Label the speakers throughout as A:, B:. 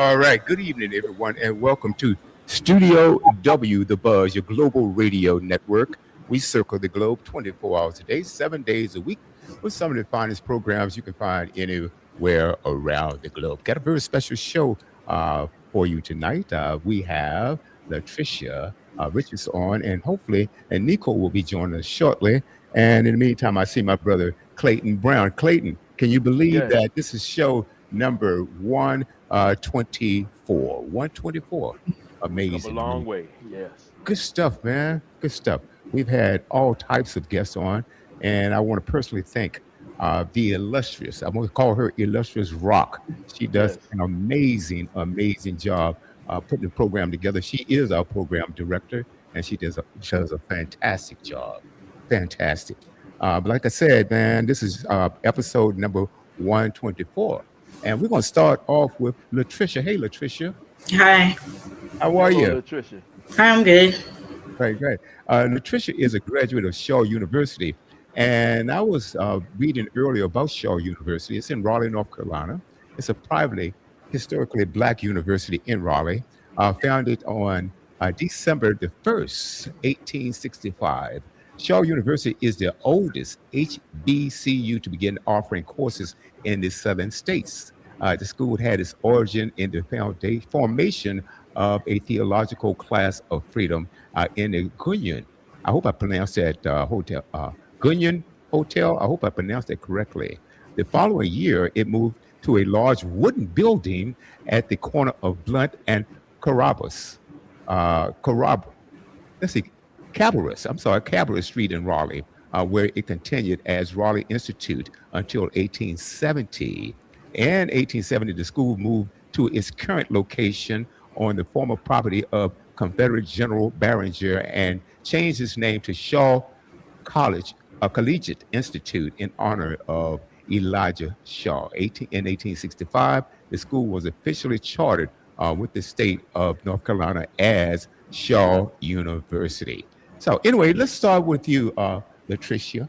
A: All right. Good evening, everyone, and welcome to Studio W, the Buzz, your global radio network. We circle the globe 24 hours a day, 7 days a week, with some of the finest programs you can find anywhere around the globe. Got a very special show for you tonight. We have Latricia Richards on, and hopefully, and Nico will be joining us shortly. And in the meantime, I see my brother Clayton Brown. Clayton, can you believe
B: Yes,
A: that this is show number 124? 124.
B: come a
A: Amazing.
B: long way. Yes,
A: Good stuff, man. Good stuff. We've had all types of guests on, and I want to personally thank the illustrious, I'm going to call her Illustrious Rock. She does
B: yes.
A: an amazing, amazing job putting the program together. She is our program director, and she does a fantastic job. Fantastic. But like I said, man, this is episode number 124. And we're going to start off with Latricia. Hey, Latricia,
C: Hi.
A: how are
B: Hello,
A: you?
B: Latricia.
C: Hi, I'm good.
A: Right, right. Latricia is a graduate of Shaw University. And I was reading earlier about Shaw University. It's in Raleigh, North Carolina. It's a privately, historically black university in Raleigh, founded on December the 1st, 1865. Shaw University is the oldest HBCU to begin offering courses in the southern states. The school had its origin in the formation of a theological class of freedom in the Gunyon. I hope I pronounced that Gunyon Hotel. I hope I pronounced that correctly. The following year, it moved to a large wooden building at the corner of Blunt and Carrabas. Carrab, let's see, Cabarrus, I'm sorry, Cabarrus Street in Raleigh, where it continued as Raleigh Institute until 1870. In 1870, the school moved to its current location on the former property of Confederate General Barringer and changed its name to Shaw College, a collegiate institute in honor of Elijah Shaw. In 1865, the school was officially chartered with the state of North Carolina as Shaw University. So, anyway, let's start with you, Latricia.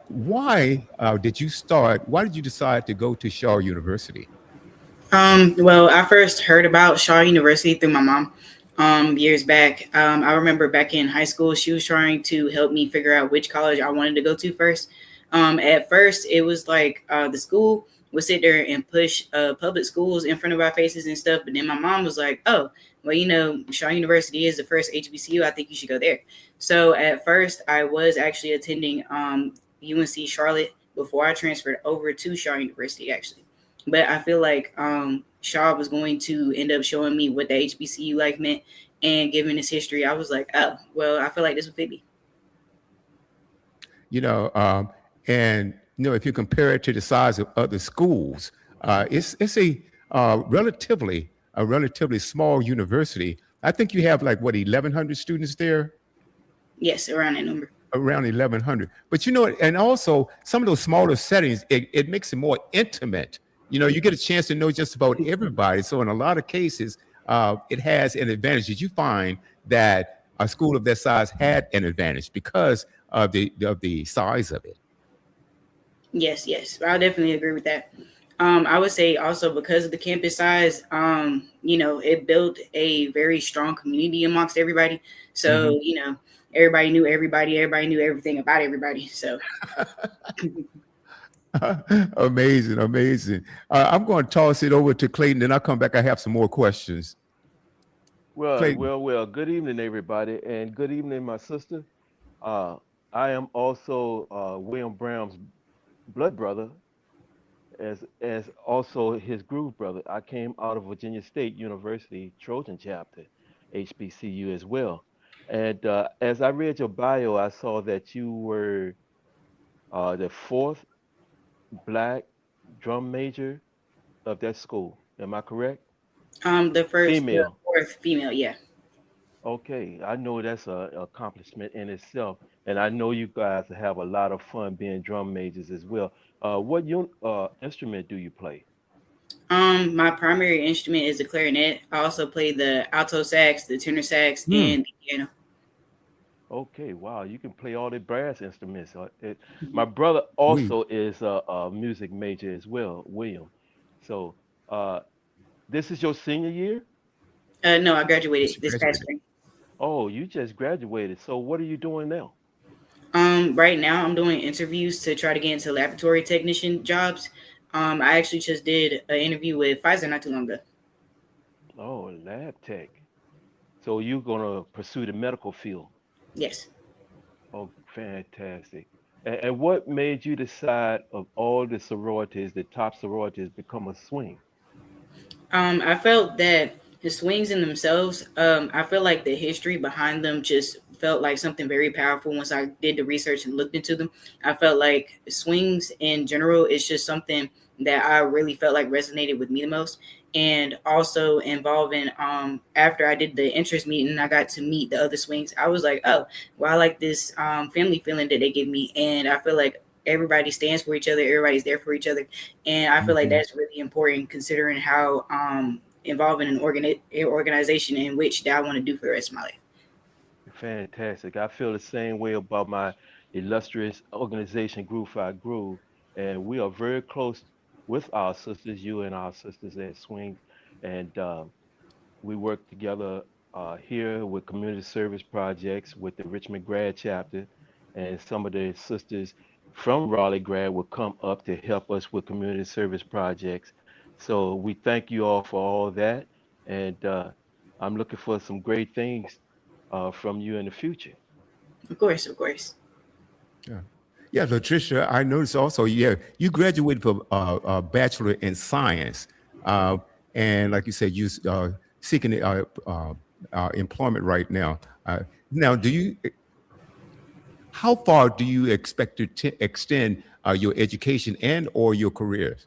A: Why did you decide to go to Shaw University?
C: Well, I first heard about Shaw University through my mom years back. I remember back in high school, she was trying to help me figure out which college I wanted to go to first. At first, it was like the school would sit there and push public schools in front of our faces and stuff. But then my mom was like, oh, well, Shaw University is the first HBCU. I think you should go there. So at first, I was actually attending UNC Charlotte before I transferred over to Shaw University, actually. But I feel like Shaw was going to end up showing me what the HBCU like meant, and given its history, I was like, oh, well, I feel like this would fit me.
A: you know, um, and if you compare it to the size of other schools, it's a relatively small university. I think you have like what 1,100 students there,
C: Yes, around that number.
A: around 1,100. But and also some of those smaller settings, it makes it more intimate. You get a chance to know just about everybody. So in a lot of cases, it has an advantage. Did you find that a school of that size had an advantage because of the size of it?
C: Yes, yes, I definitely agree with that. I would say also because of the campus size, it built a very strong community amongst everybody.
A: Hmm.
C: So, everybody knew everybody knew everything about everybody. So,
A: Amazing, amazing. I'm going to toss it over to Clayton, then I'll come back. I have some more questions.
B: Well,
A: Clayton.
B: well, well. Good evening, everybody, and good evening, my sister. Uh, I am also William Brown's blood brother, as also his groove brother. I came out of Virginia State University Trojan chapter, HBCU as well. And as I read your bio, I saw that you were the fourth black drum major of that school. Am I correct?
C: the
B: Female.
C: fourth female, yeah.
B: Okay, I know that's a accomplishment in itself, and I know you guys have a lot of fun being drum majors as well. What instrument do you play?
C: My primary instrument is the clarinet. I also play the alto sax, the tenor sax,
A: Hmm.
C: and the piano.
B: Okay, wow, you can play all the brass instruments. My brother
A: We.
B: also is a music major as well, William. So, uh, This is your senior year?
C: No, I graduated
A: She
C: this past
A: graduated.
C: spring.
B: Oh, you just graduated. So what are you doing now?
C: Right now I'm doing interviews to try to get into laboratory technician jobs. I actually just did an interview with Pfizer not too long ago.
B: Oh, lab tech. So you're gonna pursue the medical field.
C: Yes.
B: Oh, fantastic. And what made you decide of all the sororities, the top sororities, become a swing?
C: I felt that the swings in themselves, I feel like the history behind them just felt like something very powerful once I did the research and looked into them. I felt like swings in general is just something that I really felt like resonated with me the most. And also involving after I did the interest meeting, I got to meet the other swings. I was like, oh, well, I like this family feeling that they give me. And I feel like everybody stands for each other, everybody's there for each other, and I feel like
A: Mhm.
C: that's really important considering how involving an organization in which that I want to do for the rest of my life.
B: Fantastic. I feel the same way about my illustrious organization, Groove Fi Groove, and we are very close with our sisters, you and our sisters at Swings, and we work together here with community service projects with the Richmond Grad Chapter, and some of the sisters from Raleigh Grad will come up to help us with community service projects. So we thank you all for all that, and I'm looking for some great things from you in the future.
C: Of course, of course.
A: Yeah. Yeah, Latricia, I noticed also, yeah, you graduated from a bachelor in science. Uh, and like you said, you seeking employment right now. Now, how far do you expect to extend your education and or your careers?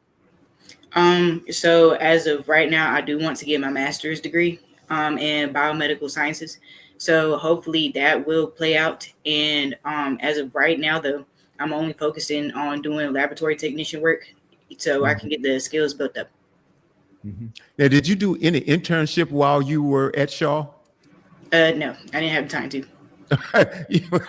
C: So as of right now, I do want to get my master's degree in biomedical sciences. So hopefully that will play out. And as of right now, though, I'm only focusing on doing laboratory technician work so I can get the skills built up.
A: Mhm. Now, did you do any internship while you were at Shaw?
C: No, I didn't have time to.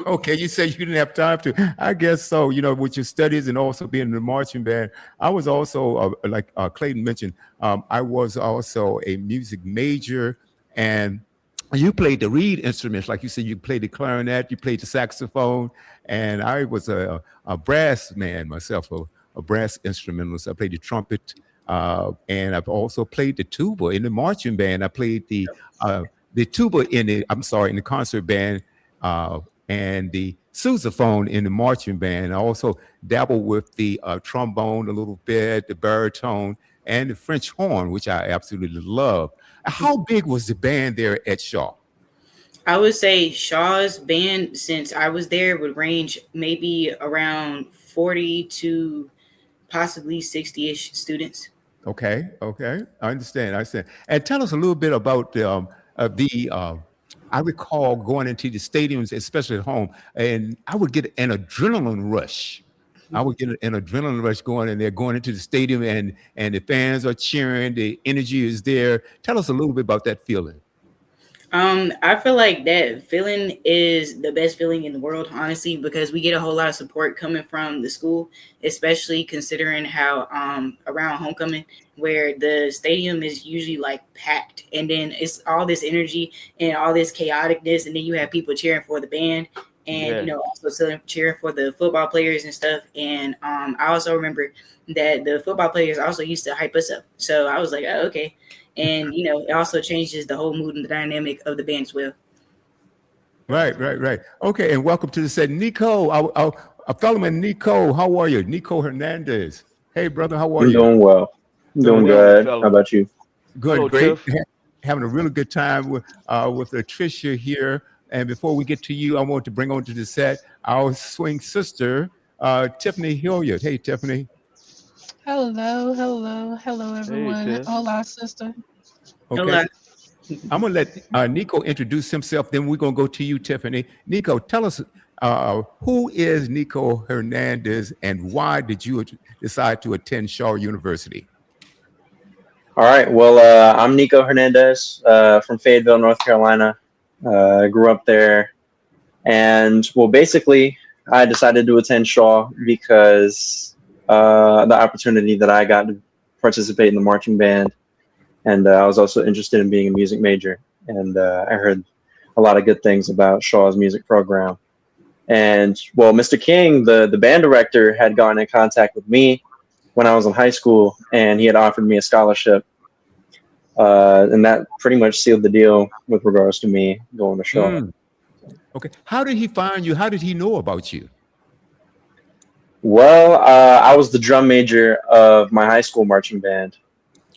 A: Okay, you said you didn't have time to. I guess so. With your studies and also being in the marching band, I was also like Clayton mentioned. I was also a music major, and you played the reed instruments, like you said. You played the clarinet, you played the saxophone, and I was a brass man myself, a brass instrumentalist. I played the trumpet, and I've also played the tuba in the marching band. I played the tuba in the concert band, uh, and the sousaphone in the marching band. I also dabbled with the trombone a little bit, the baritone, and the French horn, which I absolutely love. How big was the band there at Shaw?
C: I would say Shaw's band, since I was there, would range maybe around 40 to possibly 60-ish students.
A: Okay, okay, I understand. I understand. And tell us a little bit about the. I recall going into the stadiums, especially at home, and I would get an adrenaline rush. I would get an adrenaline rush going in there, going into the stadium, and the fans are cheering. The energy is there. Tell us a little bit about that feeling.
C: I feel like that feeling is the best feeling in the world, honestly, because we get a whole lot of support coming from the school, especially considering how around homecoming, where the stadium is usually like packed, and then it's all this energy and all this chaoticness, and then you have people cheering for the band, and
B: Yes.
C: also cheering for the football players and stuff. And I also remember that the football players also used to hype us up, so I was like, oh, okay. And it also changes the whole mood and the dynamic of the band as well.
A: Right, right, right. Okay, and welcome to the set, Nico. A fellow man, Nico. How are you, Nico Hernandez? Hey, brother, how are
D: I'm
A: you?
D: doing well. I'm
B: Doing
D: doing
B: well, good
D: good. How
B: fellow.
D: about you?
A: Good,
B: Hello,
A: great.
B: Tiff.
A: Having a really good time with Latricia here. And before we get to you, I want to bring onto the set our swing sister, Tiffany Hilliard. Hey, Tiffany.
E: Hello, hello, hello,
B: Hey,
E: everyone.
B: Tiff.
E: Hola, sister.
A: Okay,
C: Hola.
A: I'm gonna let Nico introduce himself. Then we're gonna go to you, Tiffany. Nico, tell us who is Nico Hernandez, and why did you decide to attend Shaw University?
D: All right. Well, I'm Nico Hernandez from Fayetteville, North Carolina. I grew up there. And well, basically, I decided to attend Shaw because the opportunity that I got to participate in the marching band and I was also interested in being a music major. And I heard a lot of good things about Shaw's music program. And well, Mr. King, the band director, had gotten in contact with me when I was in high school, and he had offered me a scholarship. And that pretty much sealed the deal with regards to me going to Shaw.
A: Mm. Okay. How did he find you? How did he know about you?
D: Well, I was the drum major of my high school marching band.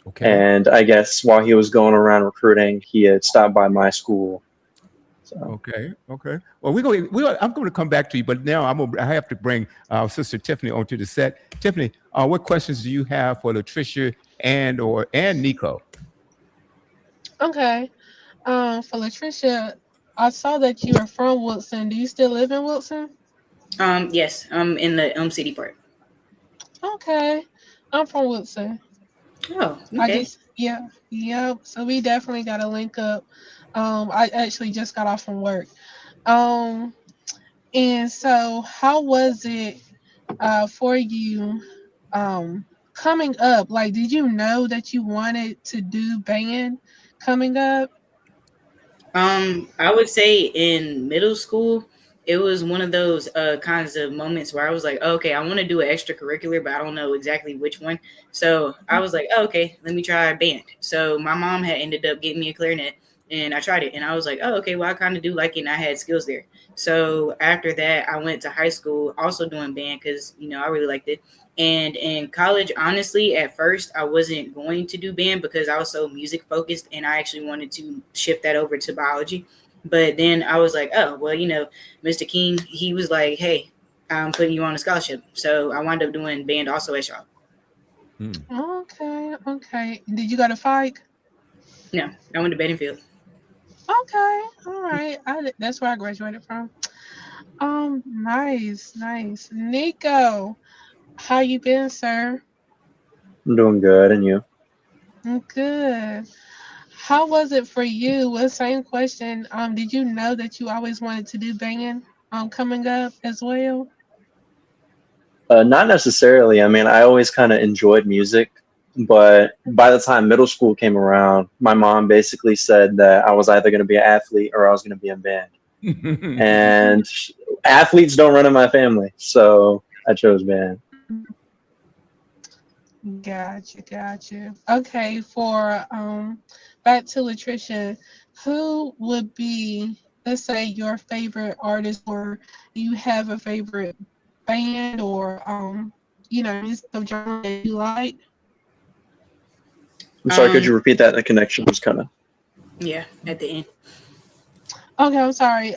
A: Okay.
D: And I guess while he was going around recruiting, he had stopped by my school. So.
A: Okay. Well, I'm going to come back to you, but now I have to bring our sister Tiffany onto the set. Tiffany, what questions do you have for Latricia and Nico?
E: Okay. For Latricia, I saw that you are from Wilson. Do you still live in Wilson?
C: Yes, I'm in the city part.
E: Okay. I'm from Wilson.
C: Oh, okay.
E: Yeah. So we definitely got to link up. I actually just got off from work. And so how was it for you coming up? Like, did you know that you wanted to do band coming up?
C: I would say in middle school, it was one of those kinds of moments where I was like, oh, okay, I want to do an extracurricular, but I don't know exactly which one. So I was like, oh, okay, let me try band. So my mom had ended up getting me a clarinet, and I tried it, and I was like, oh, okay, well, I kind of do like it, and I had skills there. So after that, I went to high school also doing band because, I really liked it. And in college, honestly, at first, I wasn't going to do band because I was so music focused, and I actually wanted to shift that over to biology. But then I was like, oh, well, Mr. King, he was like, hey, I'm putting you on a scholarship. So I wound up doing band also at Shaw.
E: Okay. Did you go to FIKE?
C: No, I went to Bedingfield.
E: Okay, all right. That's where I graduated from. Nice. Nico, how you been, sir?
D: I'm doing good, and you?
E: Good. How was it for you? Well, same question. Did you know that you always wanted to do band coming up as well?
D: Not necessarily. I mean, I always kind of enjoyed music, but by the time middle school came around, my mom basically said that I was either going to be an athlete or I was going to be in band. And athletes don't run in my family, so I chose band.
E: Gotcha. Okay, for back to Latricia, who would be, let's say, your favorite artist, or do you have a favorite band or musical genre that you like?
D: I'm sorry, could you repeat that? The connection was kind of.
C: Yeah, at the end.
E: Okay, I'm sorry.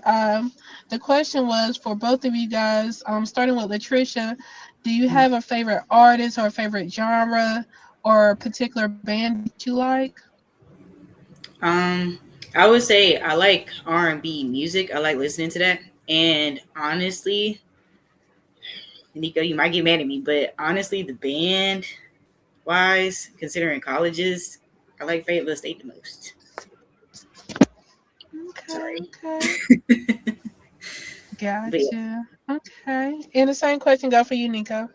E: The question was for both of you guys, starting with Latricia, do you have a favorite artist or a favorite genre or a particular band that you like?
C: I would say I like R&B music. I like listening to that. And honestly, Nico, you might get mad at me, but honestly, the band wise, considering colleges, I like Fayetteville State the most.
E: Okay. Gotcha. Okay. And the same question go for you, Nico.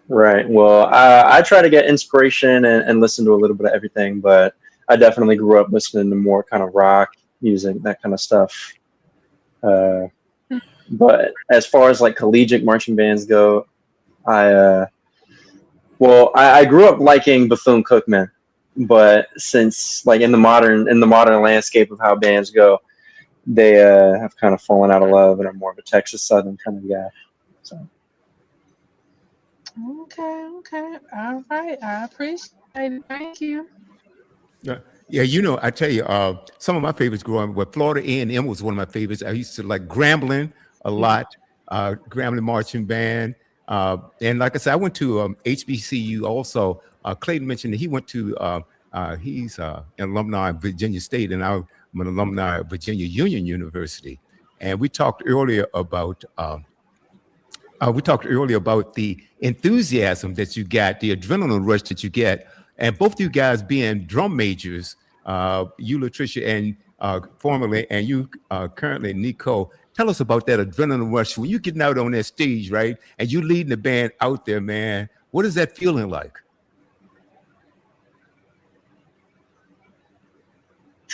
D: Right. Well, I try to get inspiration and listen to a little bit of everything, but I definitely grew up listening to more kind of rock music, that kind of stuff. But as far as like collegiate marching bands go, I grew up liking Bethune-Cookman, but since like in the modern landscape of how bands go, they have kind of fallen out of love and are more of a Texas Southern kind of guy. So.
E: Okay. All right. I appreciate it. Thank you.
A: Yeah, I tell you, some of my favorites growing up, well, Florida A&M was one of my favorites. I used to like Grambling a lot, Grambling Marching Band. And like I said, I went to HBCU also. Clayton mentioned that he went to, he's an alumni of Virginia State, and I'm an alumni of Virginia Union University. And we talked earlier about the enthusiasm that you got, the adrenaline rush that you get. And both of you guys being drum majors, you, Latricia, and formerly, and you currently, Nico, tell us about that adrenaline rush when you're getting out on that stage, right? And you leading the band out there, man. What is that feeling like?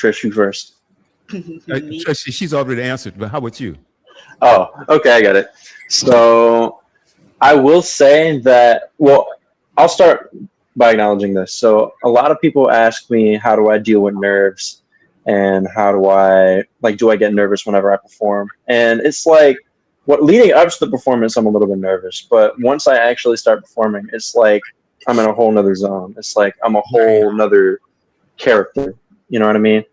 D: Trish, you first.
C: Me.
A: Trish, she's already answered, but how about you?
D: Oh, okay, I got it. So I will say that, well, I'll start by acknowledging this. So a lot of people ask me, how do I deal with nerves? And how do I, like, do I get nervous whenever I perform? And it's like, what leading up to the performance, I'm a little bit nervous. But once I actually start performing, it's like I'm in a whole nother zone. It's like I'm a whole nother character. You know what I mean?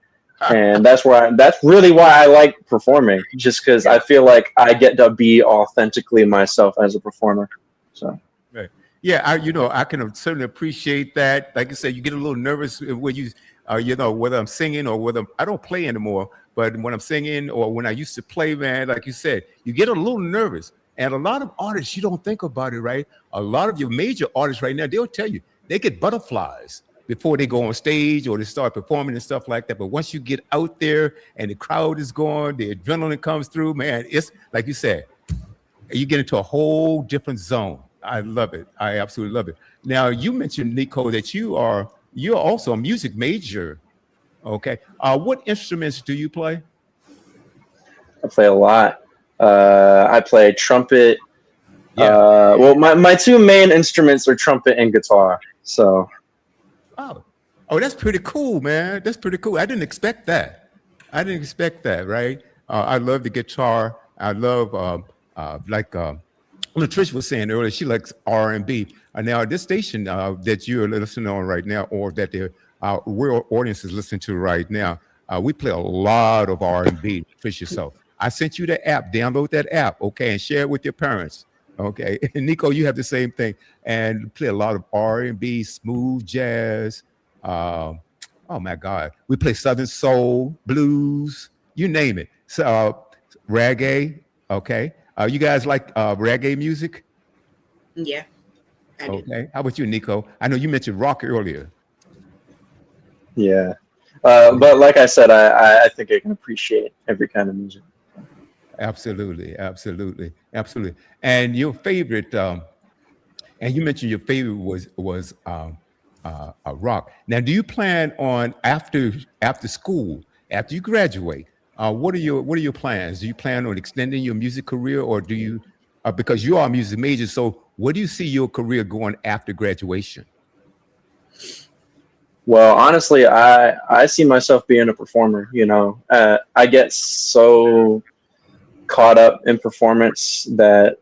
D: And that's really why I like performing, just because I feel like I get to be authentically myself as a performer. So
A: Right. Yeah, I can certainly appreciate that. Like I said, you get a little nervous when whether I'm singing or whether I don't play anymore. But when I'm singing or when I used to play, man, like you said, you get a little nervous. And a lot of artists, you don't think about it, right? A lot of your major artists right now, they'll tell you they get butterflies before they go on stage or they start performing and stuff like that. But once you get out there and the crowd is going, the adrenaline comes through, man, it's like you said, you get into a whole different zone. I love it. I absolutely love it. Now, you mentioned, Nico, that you're also a music major. Okay. What instruments do you play?
D: I play a lot. I play trumpet.
A: Yeah.
D: Well, my two main instruments are trumpet and guitar. So.
A: Oh, that's pretty cool, man. That's pretty cool. I didn't expect that. Right? I love the guitar. I love Latricia was saying earlier, she likes R&B. Now, this station that you're listening on right now, or that the world audience is listening to right now, we play a lot of R&B, Latricia. So I sent you the app. Download that app, okay, and share it with your parents, okay? And Nico, you have the same thing, and play a lot of R&B, smooth jazz. Oh my God, we play Southern soul, blues, you name it. So reggae, okay. You guys like reggae music?
C: Yeah, I do.
A: Okay. How about you, Nico? I know you mentioned rock earlier.
D: Yeah. But like I said, I think I can appreciate every kind of music.
A: Absolutely. And your favorite, and you mentioned your favorite was rock. Now, do you plan on after school, after you graduate? What are your plans? Do you plan on extending your music career, or do you, because you are a music major, so where do you see your career going after graduation?
D: Well, honestly, I see myself being a performer. I get so caught up in performance that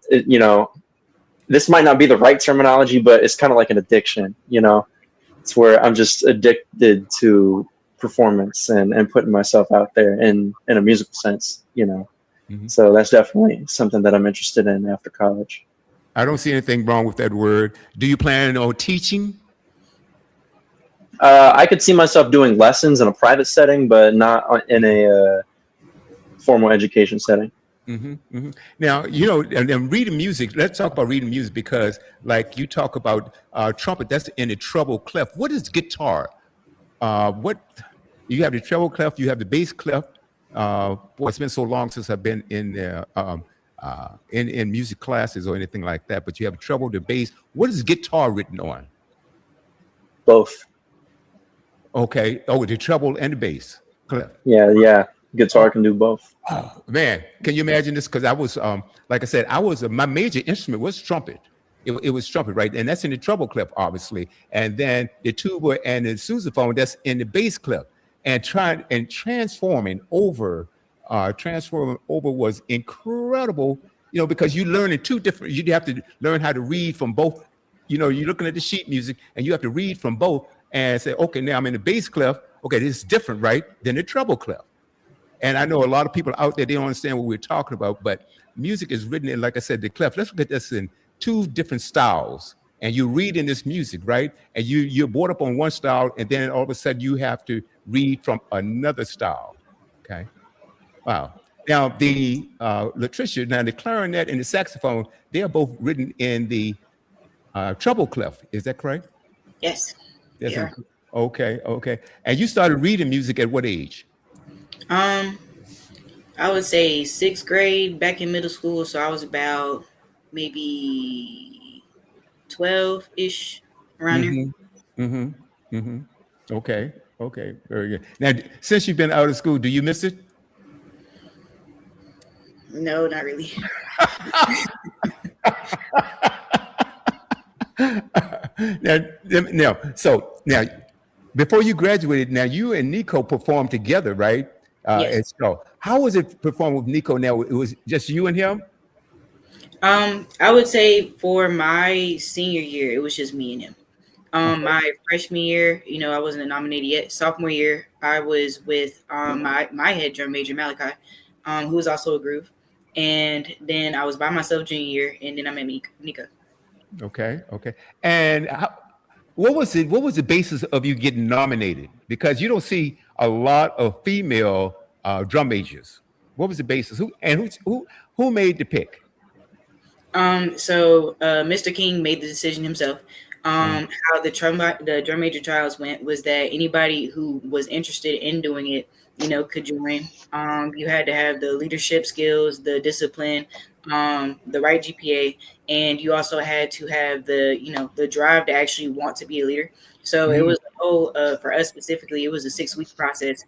D: this might not be the right terminology, but it's kind of like an addiction. It's where I'm just addicted to performance and putting myself out there in a musical sense.
A: Mhm.
D: So that's definitely something that I'm interested in after college.
A: I don't see anything wrong with that word. Do you plan on teaching?
D: I could see myself doing lessons in a private setting, but not in a formal education setting.
A: Now, and then reading music, let's talk about reading music, because like you talk about trumpet, that's in the treble clef. What is guitar? What you have the treble clef, you have the bass clef. Boy, it's been so long since I've been in in music classes or anything like that, but you have the treble, the bass. What is guitar written on?
D: Both.
A: Okay. Oh, the treble and the bass clef.
D: Yeah. Guitar can do both.
A: Oh man, can you imagine this? Because I was, like I said, my major instrument was trumpet. It was trumpet, right? And that's in the treble clef, obviously. And then the tuba and the sousaphone, that's in the bass clef. And transforming over was incredible, because you learn in two different. You have to learn how to read from both. You're looking at the sheet music, and you have to read from both and say, okay, now I'm in the bass clef. Okay, this is different, right, than the treble clef. And I know a lot of people out there, they don't understand what we're talking about, but music is written in, like I said, the clef. Let's look at this in two different styles. And you read in this music, right? And you're brought up on one style, and then all of a sudden you have to read from another style. Okay. Wow. Now the Latricia, now the clarinet and the saxophone, they are both written in the treble clef. Is that correct?
C: Yes.
A: Yes.
C: Yeah.
A: Okay. And you started reading music at what age?
C: I would say 6th grade, back in middle school. So I was about maybe 12-ish, around there.
A: Okay. Okay, very good. Now, since you've been out of school, do you miss it?
C: No, not really.
A: Now, before you graduated, now you and Nico performed together, right?
C: Yes.
A: So how was it perform with Nico? Now it was just you and him.
C: I would say for my senior year, it was just me and him.
A: Okay.
C: My freshman year, I wasn't nominated yet. Sophomore year, I was with my head drum major Malachi, who was also a groove, and then I was by myself junior year, and then I met Nico.
A: Okay. Okay. And what was it? What was the basis of you getting nominated? Because you don't see a lot of female drum majors. What was the basis? Who made the pick?
C: So Mr. King made the decision himself.
A: Mm.
C: How the drum major trials went was that anybody who was interested in doing it, could join. You had to have the leadership skills, the discipline, the right GPA, and you also had to have the drive to actually want to be a leader. So it
A: Mm.
C: was for us specifically, it was a 6 week process.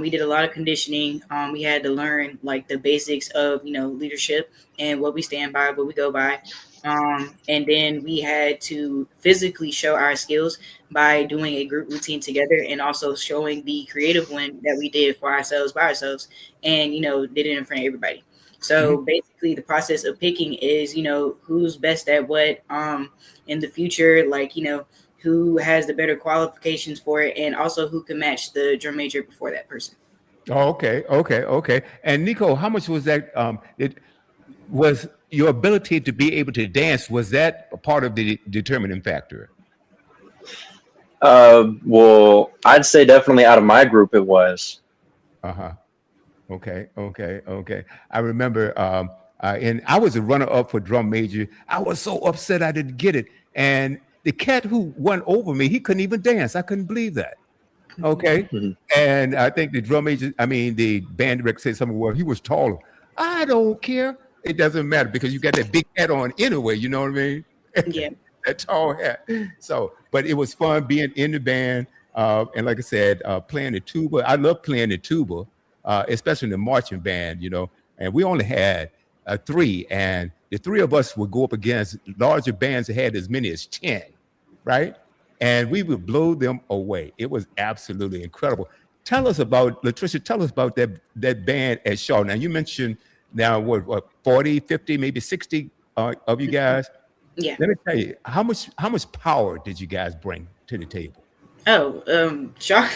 C: We did a lot of conditioning. We had to learn like the basics of leadership and what we stand by, what we go by. And then we had to physically show our skills by doing a group routine together and also showing the creative one that we did for ourselves by ourselves and, did it in front of everybody. So
A: Mhm.
C: basically the process of picking is, who's best at what in the future, like, who has the better qualifications for it and also who can match the drum major before that person.
A: Oh, okay, okay, okay. And Nico, how much was that? It was your ability to be able to dance. Was that a part of the determining factor?
D: Well, I'd say definitely out of my group it was.
A: Uh huh. Okay, okay, okay. I remember, and I was a runner-up for drum major. I was so upset I didn't get it, and the cat who won over me, he couldn't even dance. I couldn't believe that. Okay,
D: Mhm.
A: and I think the drum major, I mean, the band director said something. Well, he was taller. I don't care. It doesn't matter because you got that big hat on anyway. You know what I mean?
C: Yeah.
A: That tall hat. So, but it was fun being in the band, and like I said, playing the tuba. I love playing the tuba, especially in the marching band. And we only had three, and the three of us would go up against larger bands that had as many as 10, right? And we would blow them away. It was absolutely incredible. Tell us about Latricia. Tell us about that band at Shaw. Now you mentioned now what 40, 50, maybe 60 of you guys.
C: Yeah.
A: Let me tell you, how much power did you guys bring to the table?
C: Oh, Shaw,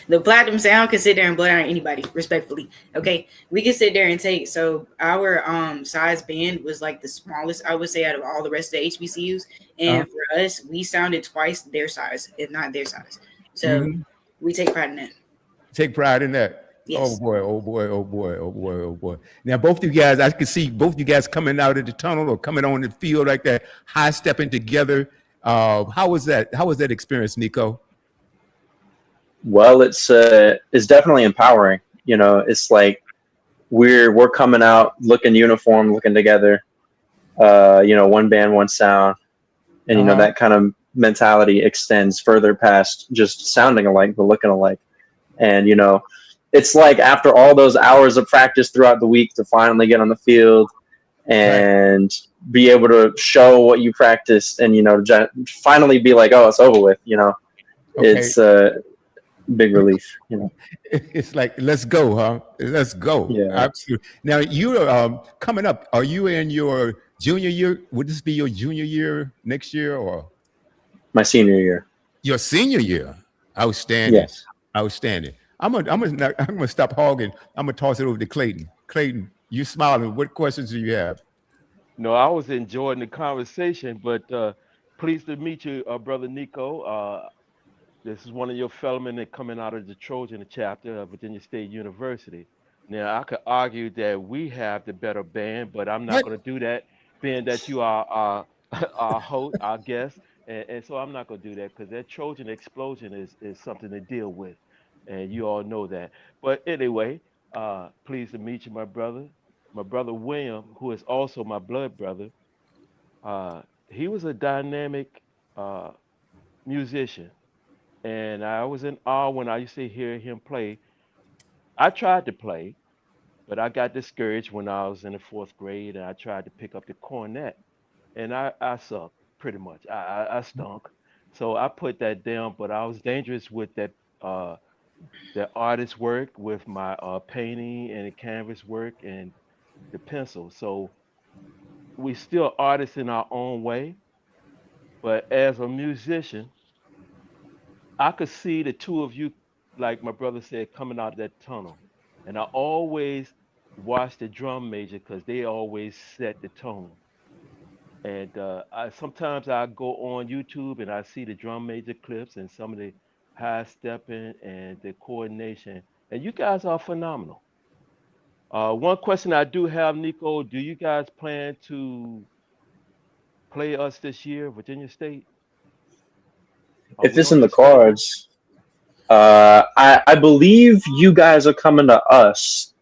C: the platinum sound can sit there and blare on anybody, respectfully. Okay, we can sit there and take. So our size band was like the smallest, I would say, out of all the rest of the HBCUs,
A: Uh,
C: and for us, we sounded twice their size, if not their size. So
A: mhm.
C: we take pride in that.
A: Take pride in that. Oh
C: Yes.
A: boy, oh boy, oh boy, oh boy, oh boy. Now both of you guys, I can see both you guys coming out of the tunnel or coming on the field like that, high stepping together. How was that? How was that experience, Nico?
D: Well, it's definitely empowering. It's like we're coming out looking uniform, looking together. One band, one sound, and
A: Uh-huh.
D: that kind of mentality extends further past just sounding alike but looking alike. And it's like after all those hours of practice throughout the week to finally get on the field
A: Right.
D: and be able to show what you practiced and finally be like, oh, it's over with.
A: Okay.
D: It's a big relief.
A: It's like, let's go, huh? Let's go.
D: Yeah,
A: Absolutely. Now you're coming up. Are you in your junior year? Would this be your junior year next year or
D: my senior year.
A: your senior year? Outstanding.
D: Yes.
A: Outstanding. I'm gonna stop hogging. I'm gonna toss it over to Clayton. Clayton, you smiling. What questions do you have?
B: No, I was enjoying the conversation, but pleased to meet you, brother Nico. This is one of your fellowmen that coming out of the Trojan chapter of Virginia State University. Now, I could argue that we have the better band, but I'm not
A: What?
B: going to do that, being that you are our host, our guest, and so I'm not going to do that because that Trojan explosion is something to deal with, and you all know that. But anyway, pleased to meet you, my brother. My brother William, who is also my blood brother, he was a dynamic uh, musician. and I was in awe when I used to hear him play. I tried to play, but I got discouraged when I was in the fourth grade, and I tried to pick up the cornet, and I sucked pretty much. I stunk, so I put that down. But I was dangerous with uh, that artist work, with my painting and the canvas work and the pencil. So we still artists in our own way, but as a musician, I could see the two of you, like my brother said, coming out of that tunnel. And I always watch the drum major because they always set the tone. And sometimes I go on YouTube and I see the drum major clips and some of the high stepping and the coordination. And you guys are phenomenal. One question I do have, Nico, do you guys plan to play us this year, Virginia State? Are
D: If
B: we
D: it's
B: on
D: in the
B: your schedule
D: cards, I believe you guys are coming to us,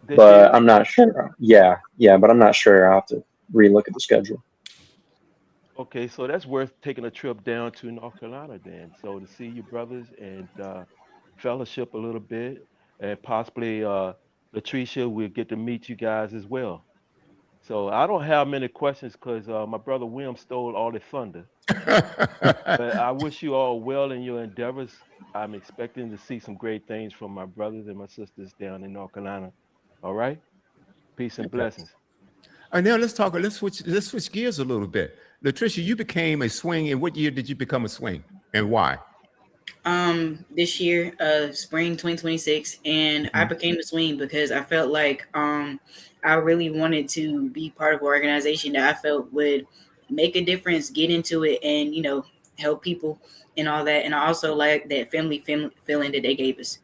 B: this
D: but
B: year?
D: I'm not sure. Yeah, but I'm not sure. I'll have to relook at the schedule.
B: Okay, so that's worth taking a trip down to North Carolina then. So to see your brothers and fellowship a little bit, and possibly Latricia will get to meet you guys as well. So I don't have many questions because my brother William stole all the thunder. But I wish you all well in your endeavors. I'm expecting to see some great things from my brothers and my sisters down in North Carolina. All right, peace and
A: Okay.
B: blessings.
A: And now let's talk. Let's switch gears a little bit. Latricia, you became a swing. In what year did you become a swing, and why?
C: This year, spring 2026, and I
A: Mhm.
C: became a swing because I felt like I really wanted to be part of an organization that I felt would make a difference, get into it, and help people and all that. And I also like that family feeling that they gave us.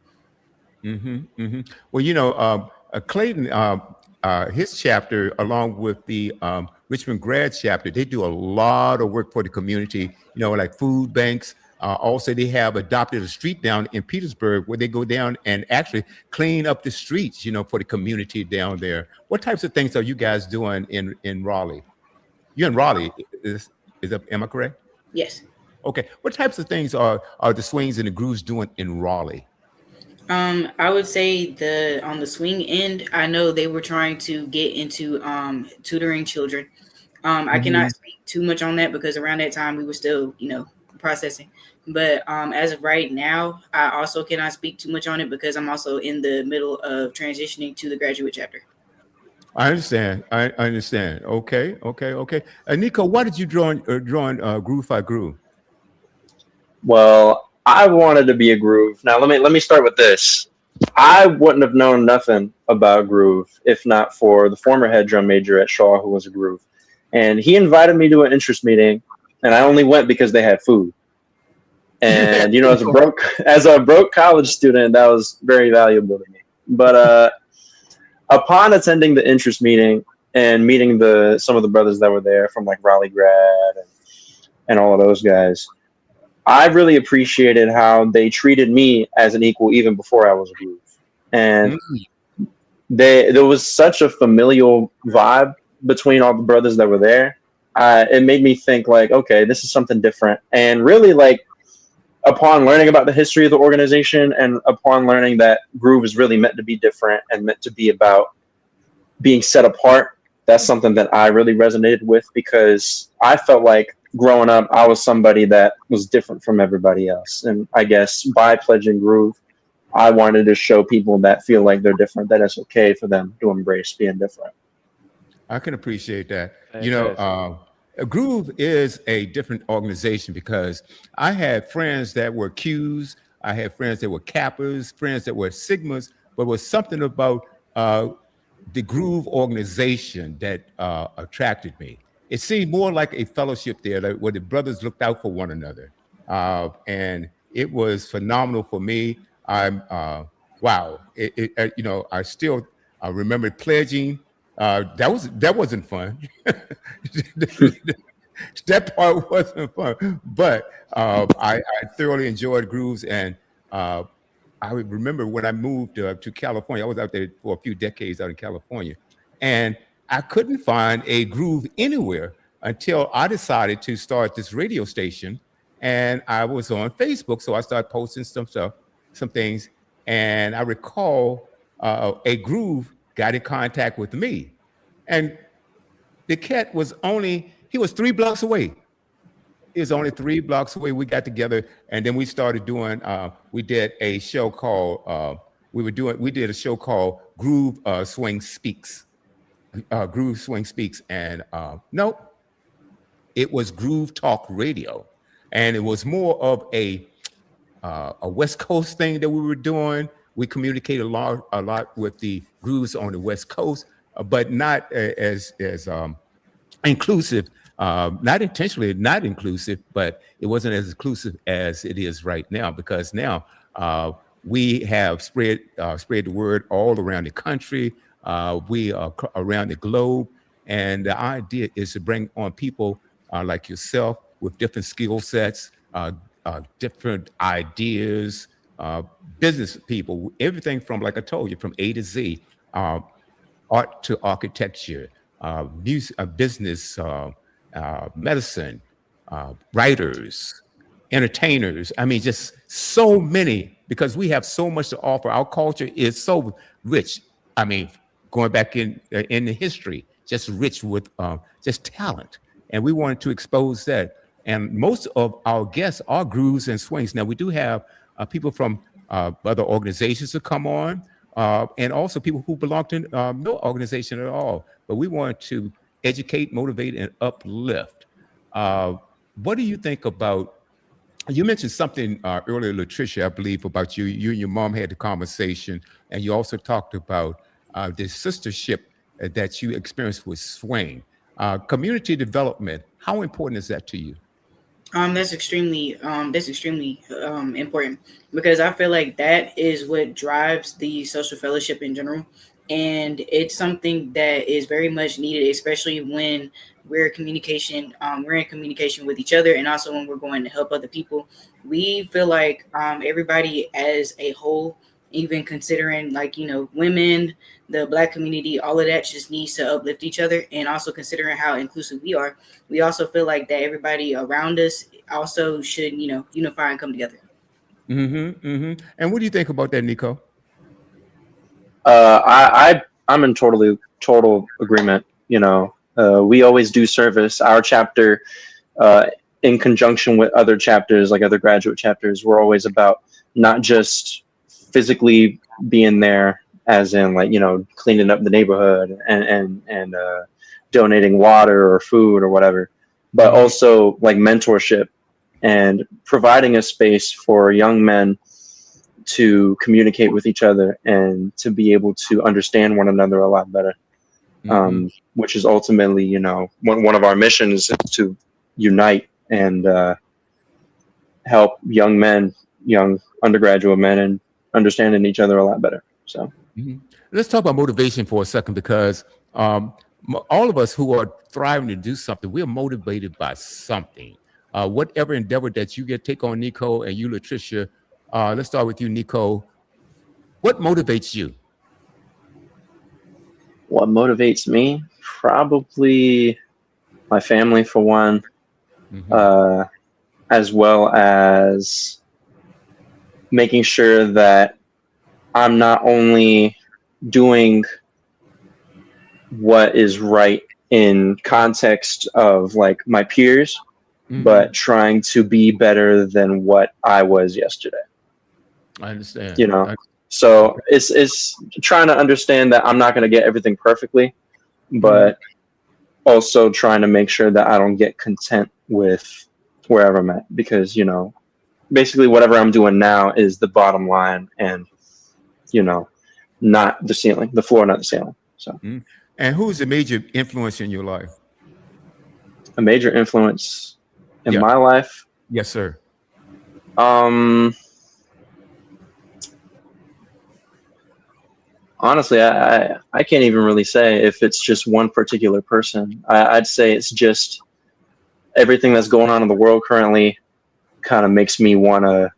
A: Well, Clayton, his chapter, along with the Richmond Grad chapter, they do a lot of work for the community. Like food banks. Also, they have adopted a street down in Petersburg where they go down and actually clean up the streets. For the community down there. What types of things are you guys doing in Raleigh? You're in Raleigh, am I correct?
C: Yes.
A: Okay. What types of things are the swings and the grooves doing in Raleigh?
C: I would say the on the swing end, I know they were trying to get into tutoring children. I cannot speak too much on that because around that time we were still, processing. But as of right now, I also cannot speak too much on it because I'm also in the middle of transitioning to the graduate chapter.
A: I understand. I understand. Okay, okay, okay. Nico, why did you join Groove by Groove?
D: Well, I wanted to be a groove. Now let me start with this. I wouldn't have known nothing about groove if not for the former head drum major at Shaw, who was a groove, and he invited me to an interest meeting, and I only went because they had food. And as a broke college student, that was very valuable to me. But upon attending the interest meeting and meeting the some of the brothers that were there from like Raleigh grad and all of those guys, I really appreciated how they treated me as an equal even before I was a groove. And
A: Mm.
D: there was such a familial vibe between all the brothers that were there. It made me think like, okay, this is something different. And really, like, upon learning about the history of the organization and upon learning that groove is really meant to be different and meant to be about being set apart, that's something that I really resonated with because I felt like growing up, I was somebody that was different from everybody else. And I guess by pledging groove, I wanted to show people that feel like they're different that it's okay for them to embrace being different.
A: I can appreciate that.
B: Fantastic.
A: Groove is a different organization because I had friends that were Qs, I had friends that were Kappas, friends that were Sigmas, but was something about the Groove organization that attracted me. It seemed more like a fellowship there, like, where the brothers looked out for one another, and it was phenomenal for me. I'm wow. I still remember pledging. That wasn't fun. That part wasn't fun, but I thoroughly enjoyed grooves, and uh, I remember when I moved to California. I was out there for a few decades out in California, and I couldn't find a groove anywhere until I decided to start this radio station. and I was on Facebook, so I started posting some stuff, some things, and I recall a Groove got in contact with me, and the cat was he was 3 blocks away. He was only 3 blocks away. We got together, and then we started doing. We did a show called. We did a show called Groove Swing Speaks. Groove Swing Speaks, and no, it was Groove Talk Radio, and it was more of a West Coast thing that we were doing. We communicated a lot with the grooves on the West Coast, but not as inclusive. Not intentionally not inclusive, but it wasn't as inclusive as it is right now, because now we have spread the word all around the country. We are around the globe, and the idea is to bring on people like yourself with different skill sets, different ideas, business people, everything from, like I told you, from A to Z, art to architecture, music, business, medicine, writers, entertainers. I mean, just so many, because we have so much to offer. Our culture is so rich. I mean, going back in the history, just rich with just talent, and we wanted to expose that. And most of our guests are grooves and swings. Now we do have people from other organizations to come on, and also people who belong to no organization at all. But we want to educate, motivate, and uplift. What do you think about? You mentioned something earlier, Latricia, I believe, about you. You and your mom had the conversation, and you also talked about the sistership that you experienced with swing. Community development. How important is that to you?
C: That's extremely important, because I feel like that is what drives the social fellowship in general, and it's something that is very much needed, especially when we're in communication with each other, and also when we're going to help other people. We feel like everybody as a whole, even considering, like, women, the Black community, all of that just needs to uplift each other. And also considering how inclusive we are, we also feel like that everybody around us also should, unify and come together.
A: Mm-hmm, mm-hmm. And what do you think about that, Nico?
D: I'm in total agreement. We always do service. Our chapter, in conjunction with other chapters, like other graduate chapters, we're always about not just physically being there, as in, like, cleaning up the neighborhood and donating water or food or whatever, but also like mentorship and providing a space for young men to communicate with each other and to be able to understand one another a lot better. Which is ultimately, one of our missions is to unite and help young undergraduate men and understanding each other a lot better. So
A: let's talk about motivation for a second, because all of us who are thriving to do something, we're motivated by something. Whatever endeavor that you take on, Nico, and you, Latricia. Let's start with you, Nico. What motivates you?
D: What motivates me? Probably my family, for one, as well as making sure that I'm not only doing what is right in context of, like, my peers, but trying to be better than what I was yesterday.
A: I understand.
D: So it's trying to understand that I'm not going to get everything perfectly, but also trying to make sure that I don't get content with wherever I'm at, because, basically whatever I'm doing now is the bottom line, and, not the ceiling, the floor, not the ceiling. So.
A: And who's a major influence in your life?
D: A major influence in my life?
A: Yes, sir.
D: Honestly, I can't even really say if it's just one particular person. I'd say it's just everything that's going on in the world currently kind of makes me want to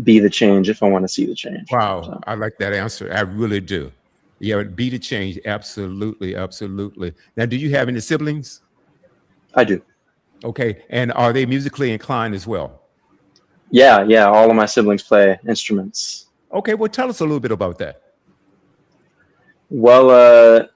D: be the change if I want to see the change.
A: Wow.
D: So.
A: I like that answer. I really do. Yeah, be the change. Absolutely. Absolutely. Now, do you have any siblings?
D: I do.
A: Okay. And are they musically inclined as well?
D: Yeah. All of my siblings play instruments.
A: Okay, well, tell us a little bit about that.
D: Well,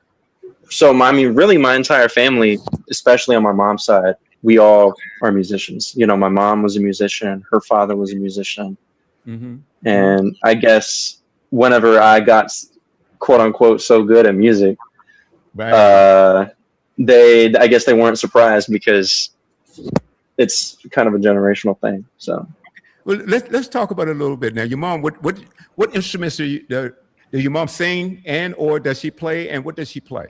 D: so I mean, really, my entire family, especially on my mom's side, we all are musicians. You know, my mom was a musician, her father was a musician,
A: Hmm.
D: and I guess whenever I got quote unquote so good at music,
A: Right.
D: I guess they weren't surprised because it's kind of a generational thing. So
A: Well, let's talk about it a little bit now. Your mom, what instruments do your mom sing and or does she play, and what does she play?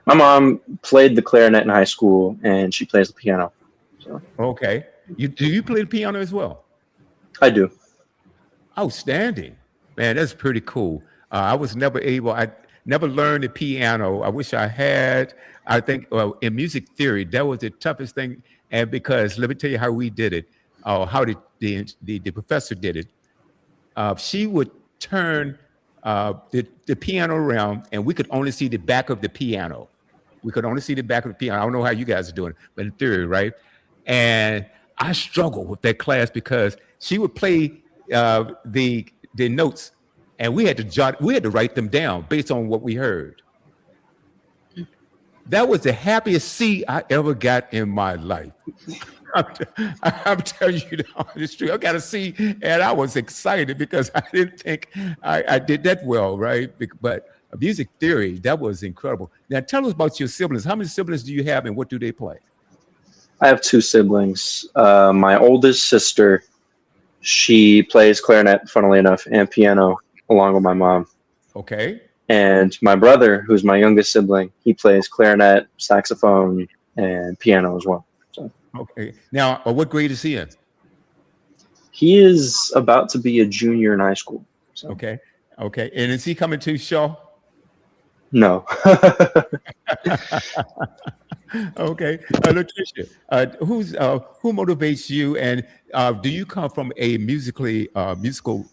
D: my mom played the clarinet in high school, and she plays the piano. So
A: Okay. Do you play the piano as well?
D: I do.
A: Outstanding, man. That's pretty cool. I was never able. I never learned the piano. I wish I had. I think in music theory that was the toughest thing, and because let me tell you how we did it. How the professor did it. She would turn the piano around, and we could only see the back of the piano. We could only see the back of the piano. I don't know how you guys are doing it, but in theory, right? And I struggled with that class because she would play the notes, and we had to write them down based on what we heard. That was the happiest C I ever got in my life. I'm, I'm telling you the honest truth. I got a C, and I was excited because I didn't think I did that well, right? But music theory, that was incredible. Now, tell us about your siblings. How many siblings do you have, and what do they play?
D: I have two siblings. My oldest sister, she plays clarinet, funnily enough, and piano along with my mom.
A: Okay.
D: And my brother, who's my youngest sibling, he plays clarinet, saxophone, and piano as well. So
A: Okay. Now, what grade is he in?
D: he is about to be a junior in high school. So
A: Okay. Okay. And is he coming to Shaw?
D: no.
A: Okay. Latricia, who motivates you, and do you come from a musical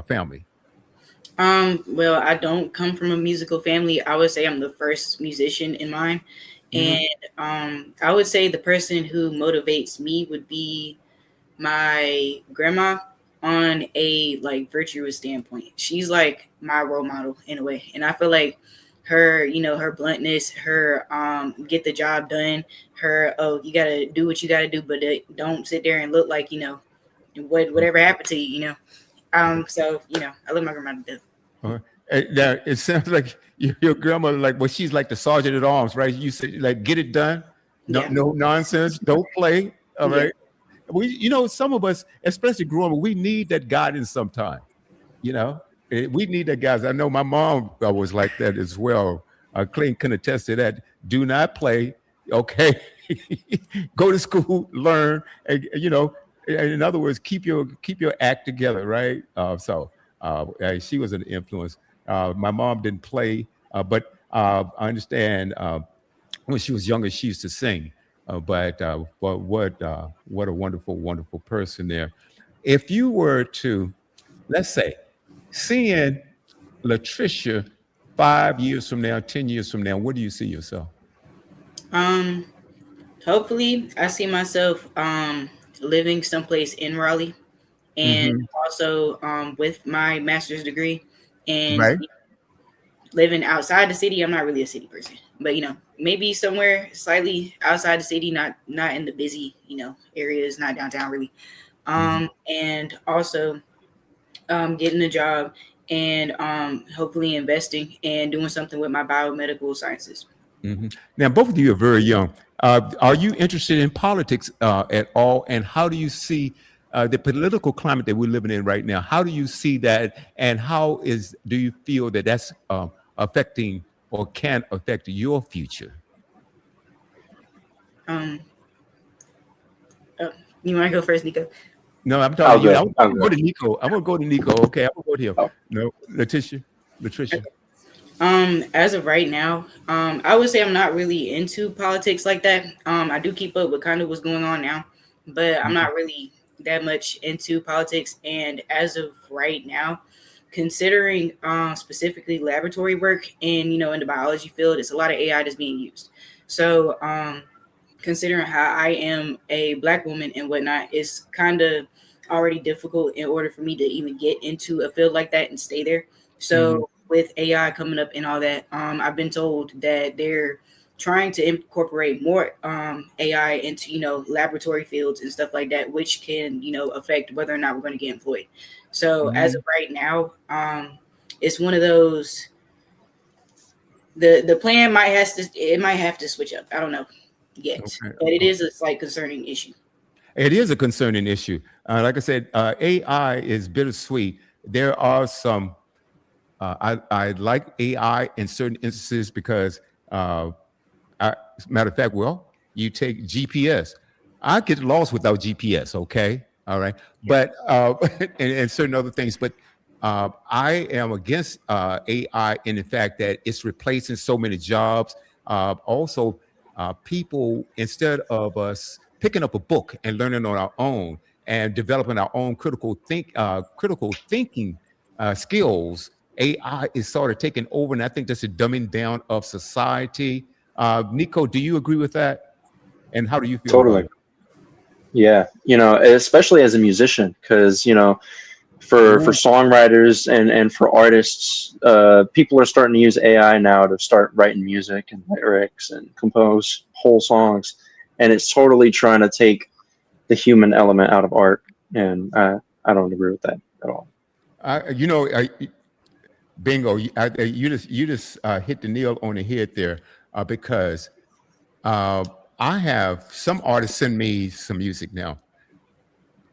A: family?
C: Well, I don't come from a musical family. I would say I'm the first musician in mine.
A: Hmm.
C: And I would say the person who motivates me would be my grandma on a like virtuous standpoint. She's like my role model in a way. And I feel like her, her bluntness, her get the job done, her you gotta do what you gotta do, but don't sit there and look like, whatever happened to you, so I love my grandma to death.
A: Now it sounds like your grandmother, like, well, she's like the sergeant at arms, right? You say, like, get it done, no,
C: Yeah.
A: no nonsense, don't play. All
C: Yeah.
A: right. Some of us, especially growing up, we need that guidance sometime. You know, we need that guidance. I know my mom was like that as well. Clayton can attest to that. Do not play. Okay, go to school, learn, and in other words, keep your act together, right? She was an influence. My mom didn't play, but I understand when she was younger, she used to sing. But what a wonderful, wonderful person there. If you were to, let's say, seeing Latricia 5 years from now, 10 years from now, where do you see yourself?
C: Um, Hopefully I see myself living someplace in Raleigh and
A: Hmm.
C: also with my master's degree and
A: Right.
C: living outside the city. I'm not really a city person, but maybe somewhere slightly outside the city, not in the busy, areas, not downtown really.
A: Hmm.
C: And also getting a job and hopefully investing and doing something with my biomedical sciences.
A: Hmm. Now, both of you are very young. Are you interested in politics at all? And how do you see the political climate that we're living in right now? How do you see that? And do you feel that that's affecting or can affect your future?
C: Um, uh, you want to go first, Nico?
A: No, I'm talking
D: I'll
A: to you.
D: go.
A: I'm
D: I'll
A: going to go
D: go.
A: to Nico. I'm going to go to Nico. Okay, I'm going to go to him.
D: Oh,
A: No, Latricia.
C: As of right now, I would say I'm not really into politics like that. I do keep up with kind of what's going on now, but I'm
A: Mhm.
C: not really that much into politics. And as of right now, considering specifically laboratory work and in the biology field, it's a lot of AI that's being used. So considering how I am a black woman and whatnot, it's kind of already difficult in order for me to even get into a field like that and stay there.
A: Hmm.
C: So with AI coming up and all that, I've been told that they're trying to incorporate more AI into laboratory fields and stuff like that, which can affect whether or not we're going to get employed. So as of
A: Hmm.
C: right now, it's one of those. The plan might have to switch up. I don't know yet,
A: Okay.
C: but it is a slight concerning issue.
A: It is a concerning issue. Like I said, AI is bittersweet. There are some. I like AI in certain instances because, matter of fact, well, you take GPS. I get lost without GPS. Okay, all right,
C: Yeah.
A: but and certain other things. But I am against AI in the fact that it's replacing so many jobs. Also, people, instead of us picking up a book and learning on our own and developing our own critical thinking skills, AI is sort of taking over, and I think that's a dumbing down of society. Nico, do you agree with that? And how do you feel about
D: Totally.
A: it?
D: Yeah. Especially as a musician, because for
A: Ooh,
D: songwriters and for artists, people are starting to use AI now to start writing music and lyrics and compose whole songs, and it's totally trying to take the human element out of art, and I don't agree with that at all.
A: I, you know, I, bingo! You just hit the nail on the head there, because uh, I have some artists send me some music now.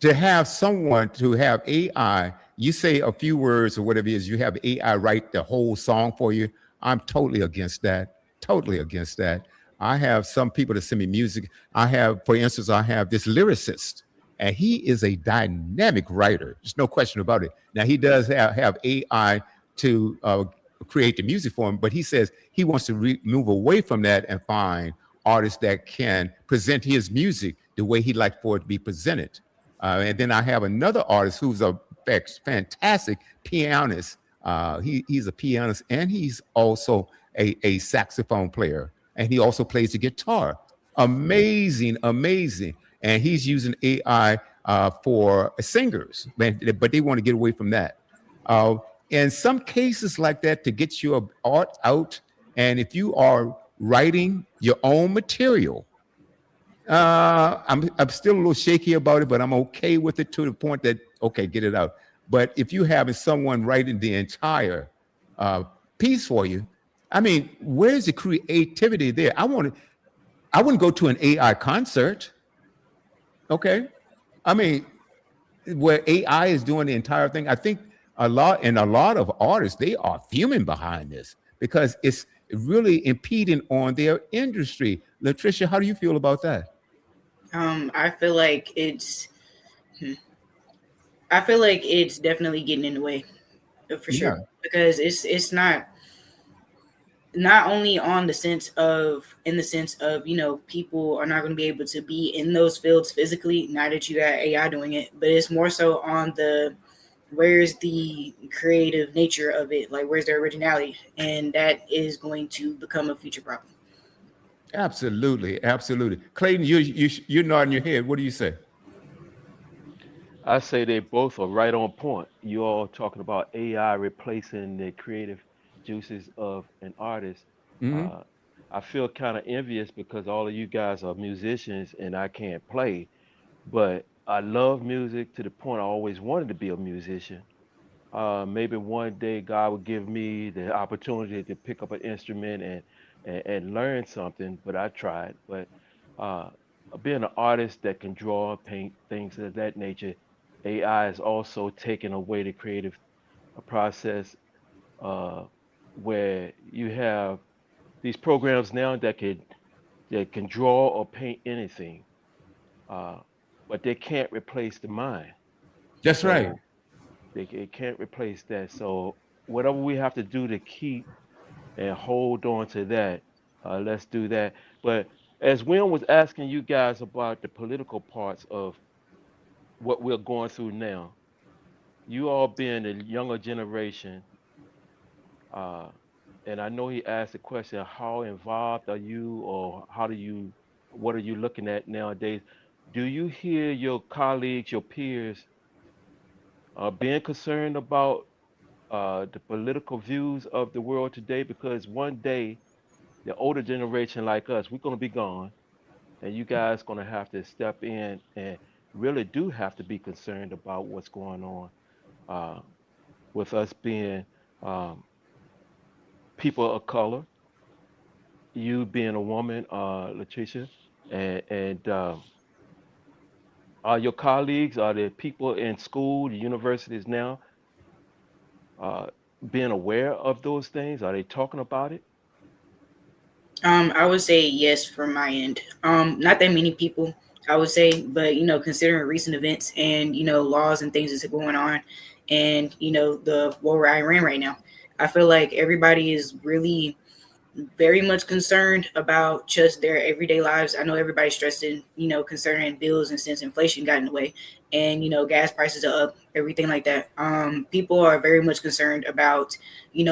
A: To have someone to have AI, you say a few words or whatever it is, you have AI write the whole song for you. I'm totally against that. Totally against that. I have some people that send me music. I have, for instance, I have this lyricist, and he is a dynamic writer. There's no question about it. Now, he does have AI to create the music for him, but he says he wants to move away from that and find artists that can present his music the way he'd like for it to be presented. And then I have another artist who's a fantastic pianist. He's a pianist and he's also a saxophone player. And he also plays the guitar. Amazing, amazing. And he's using AI for singers, but they want to get away from that. Uh, in some cases like that, to get your art out, and if you are writing your own material, I'm still a little shaky about it, but I'm okay with it to the point that okay, get it out. But if you having someone writing the entire uh, piece for you, I mean, where's the creativity there? I wouldn't go to an AI concert. Okay, I mean, where AI is doing the entire thing. I think a lot of artists they are fuming behind this because it's really impeding on their industry. Latricia, how do you feel about that?
C: I feel like hmm, I feel like it's definitely getting in the way for sure
A: Yeah.
C: because it's not only on the sense of in the sense of people are not going to be able to be in those fields physically now that you got AI doing it, but it's more so on the where's the creative nature of it, like where's the originality, and that is going to become a future problem.
A: Absolutely, absolutely. Clayton, you're nodding your head. What do you say?
B: I say they both are right on point. You all talking about AI replacing the creative juices of an artist.
A: Hmm.
B: Uh, I feel kind of envious because all of you guys are musicians and I can't play, but I love music to the point I always wanted to be a musician. Maybe one day God will give me the opportunity to pick up an instrument and learn something, but I tried. But uh, being an artist that can draw, paint, things of that nature, AI is also taking away the creative process uh, where you have these programs now that can draw or paint anything, uh, but they can't replace the mind.
A: That's right.
B: So it can't replace that. So whatever we have to do to keep and hold on to that, let's do that. But as Will was asking you guys about the political parts of what we're going through now, you all being the younger generation, uh, and I know he asked the question, how involved are you, or how do you, what are you looking at nowadays? Do you hear your colleagues, your peers, being concerned about the political views of the world today? Because one day, the older generation like us, we're going to be gone, and you guys going to have to step in and really do have to be concerned about what's going on uh, with us being um, people of color, you being a woman, Latricia, and are your colleagues, are the people in school, the universities now, uh, being aware of those things? Are they talking about it?
C: I would say yes from my end. Not that many people, I would say, but considering recent events and laws and things that's going on, and the war where Iran right now, I feel like everybody is really very much concerned about just their everyday lives. I know everybody's stressing, concerning bills and since inflation got in the way and, gas prices are up, everything like that. People are very much concerned about,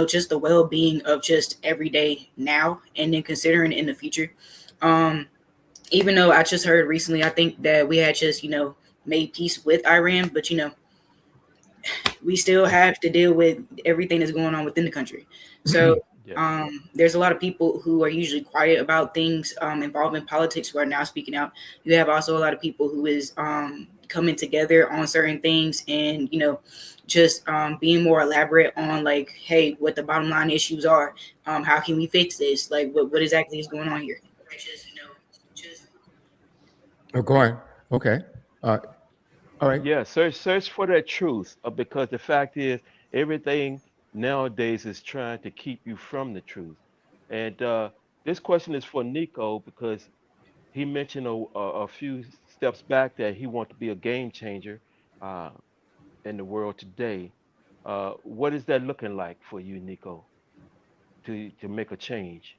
C: just the well-being of just every day now and then considering in the future. Um, Even though I just heard recently, I think that we had just, made peace with Iran, but, we still have to deal with everything that's going on within the country. So
B: Yeah.
C: there's a lot of people who are usually quiet about things involving politics who are now speaking out. You have also a lot of people who is coming together on certain things and just being more elaborate on like, hey, what the bottom line issues are. How can we fix this? Like, what exactly is going on here? Just
A: Oh, go on. Okay. Uh, all right.
B: Yeah, search for that truth because the fact is everything nowadays is trying to keep you from the truth. And this question is for Nico because he mentioned a few steps back that he wants to be a game changer uh, in the world today. What is that looking like for you, Nico, to make a change?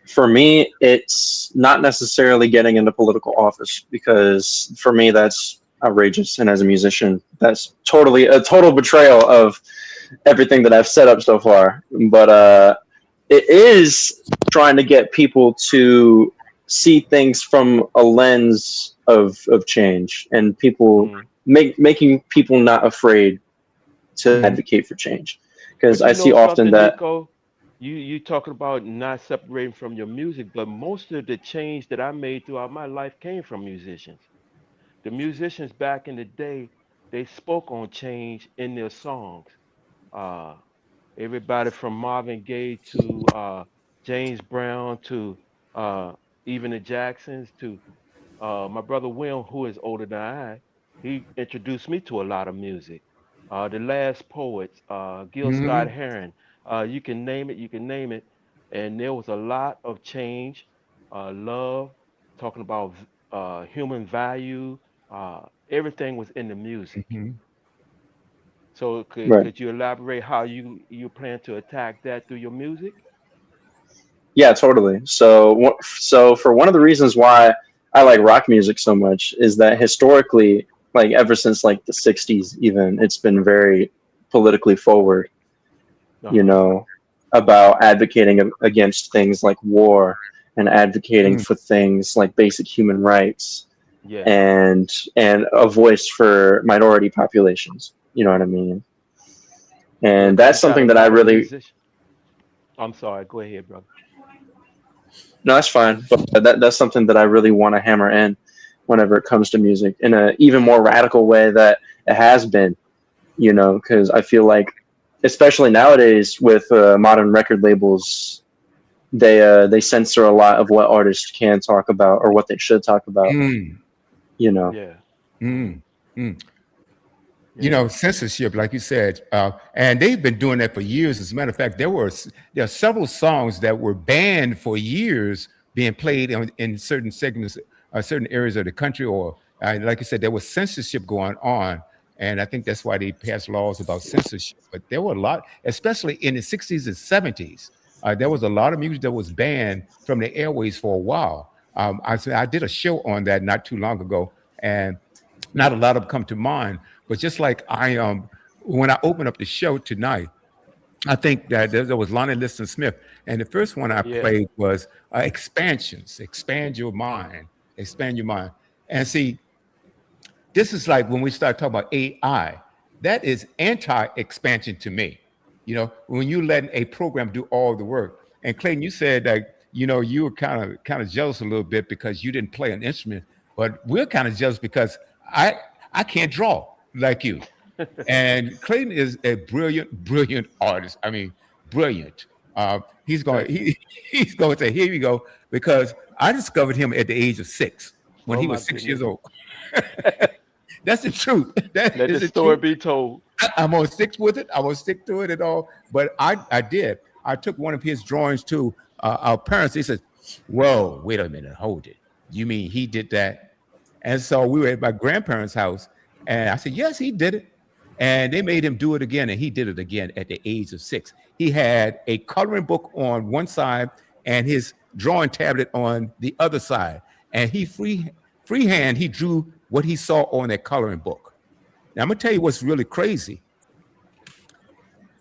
D: For me, it's not necessarily getting into political office because for me that's outrageous, and as a musician, that's totally a total betrayal of everything that I've set up so far. But it is trying to get people to see things from a lens of change and people
B: Mm.
D: making people not afraid to
A: Mhm.
D: advocate for change because
B: But
D: I
B: you
D: see
B: know
D: often
B: something,
D: that.
B: Nico? You talking about not separating from your music, but most of the change that I made throughout my life came from musicians. The musicians back in the day, they spoke on change in their songs. Uh, Everybody from Marvin Gaye to James Brown to uh, even the Jacksons to my brother Will, who is older than I, he introduced me to a lot of music. The Last Poets, Gil Scott
A: Mhm.
B: Heron, you can name it, you can name it. And there was a lot of change, love, talking about human value. Everything was in the music.
A: Mhm.
B: So
D: Right.
B: could you elaborate how you plan to attack that through your music?
D: Yeah, totally. So for one of the reasons why I like rock music so much is that historically, like ever since like the '60s, even it's been very politically forward.
B: Uh
D: You
B: huh.
D: know, about advocating against things like war and advocating
A: Mhm.
D: for things like basic human rights
B: Yeah.
D: and a voice for minority populations. You know what I mean?
B: Yeah,
D: And
B: because
D: that's
B: you got a
D: something that I
B: lot of
D: really.
B: musicians. I'm sorry. Go ahead, brother.
D: No, that's fine. But that's something that I really want to hammer in whenever it comes to music in a even more radical way that it has been, because I feel like, especially nowadays with modern record labels, they censor a lot of what artists can talk about or what they should talk about.
A: Mm.
D: You know.
B: Yeah.
A: Mm. Mm.
B: Yeah.
A: Censorship, like you said, and they've been doing that for years. As a matter of fact, there are several songs that were banned for years being played in certain segments, certain areas of the country, or like I said, there was censorship going on, and I think that's why they passed laws about censorship. But there were a lot, especially in the '60s and '70s, there was a lot of music that was banned from the airways for a while. I did a show on that not too long ago, and not a lot of them come to mind, but just like when I open up the show tonight, I think that there was Lonnie Liston Smith, and the first one I
B: Yeah.
A: played was expansions. Expand your mind. And see, this is like when we start talking about AI. That is anti-expansion to me. You know, when you let a program do all the work. And Clayton, you said that you were kind of jealous a little bit because you didn't play an instrument, but we're kind of jealous because I can't draw like you. And Clayton is a brilliant artist. I mean, brilliant. He's going
B: Thank you.
A: he's going to say, here you go, because I discovered him at the age of 6 when
B: Oh
A: he
B: my
A: was 6 years
B: goodness.
A: old. That's the truth. That
B: Let
A: is
B: the
A: the
B: story
A: truth.
B: be told.
A: I'm gonna stick with it. I'm gonna stick to it at all. But I did. I took one of his drawings to our parents. They said, "Whoa, wait a minute, hold it. You mean he did that?" And so we were at my grandparents' house, and I said, "Yes, he did it." And they made him do it again, and he did it again at the age of 6. He had a coloring book on one side and his drawing tablet on the other side, and he freehand he drew what he saw on that coloring book. Now I'm gonna tell you what's really crazy.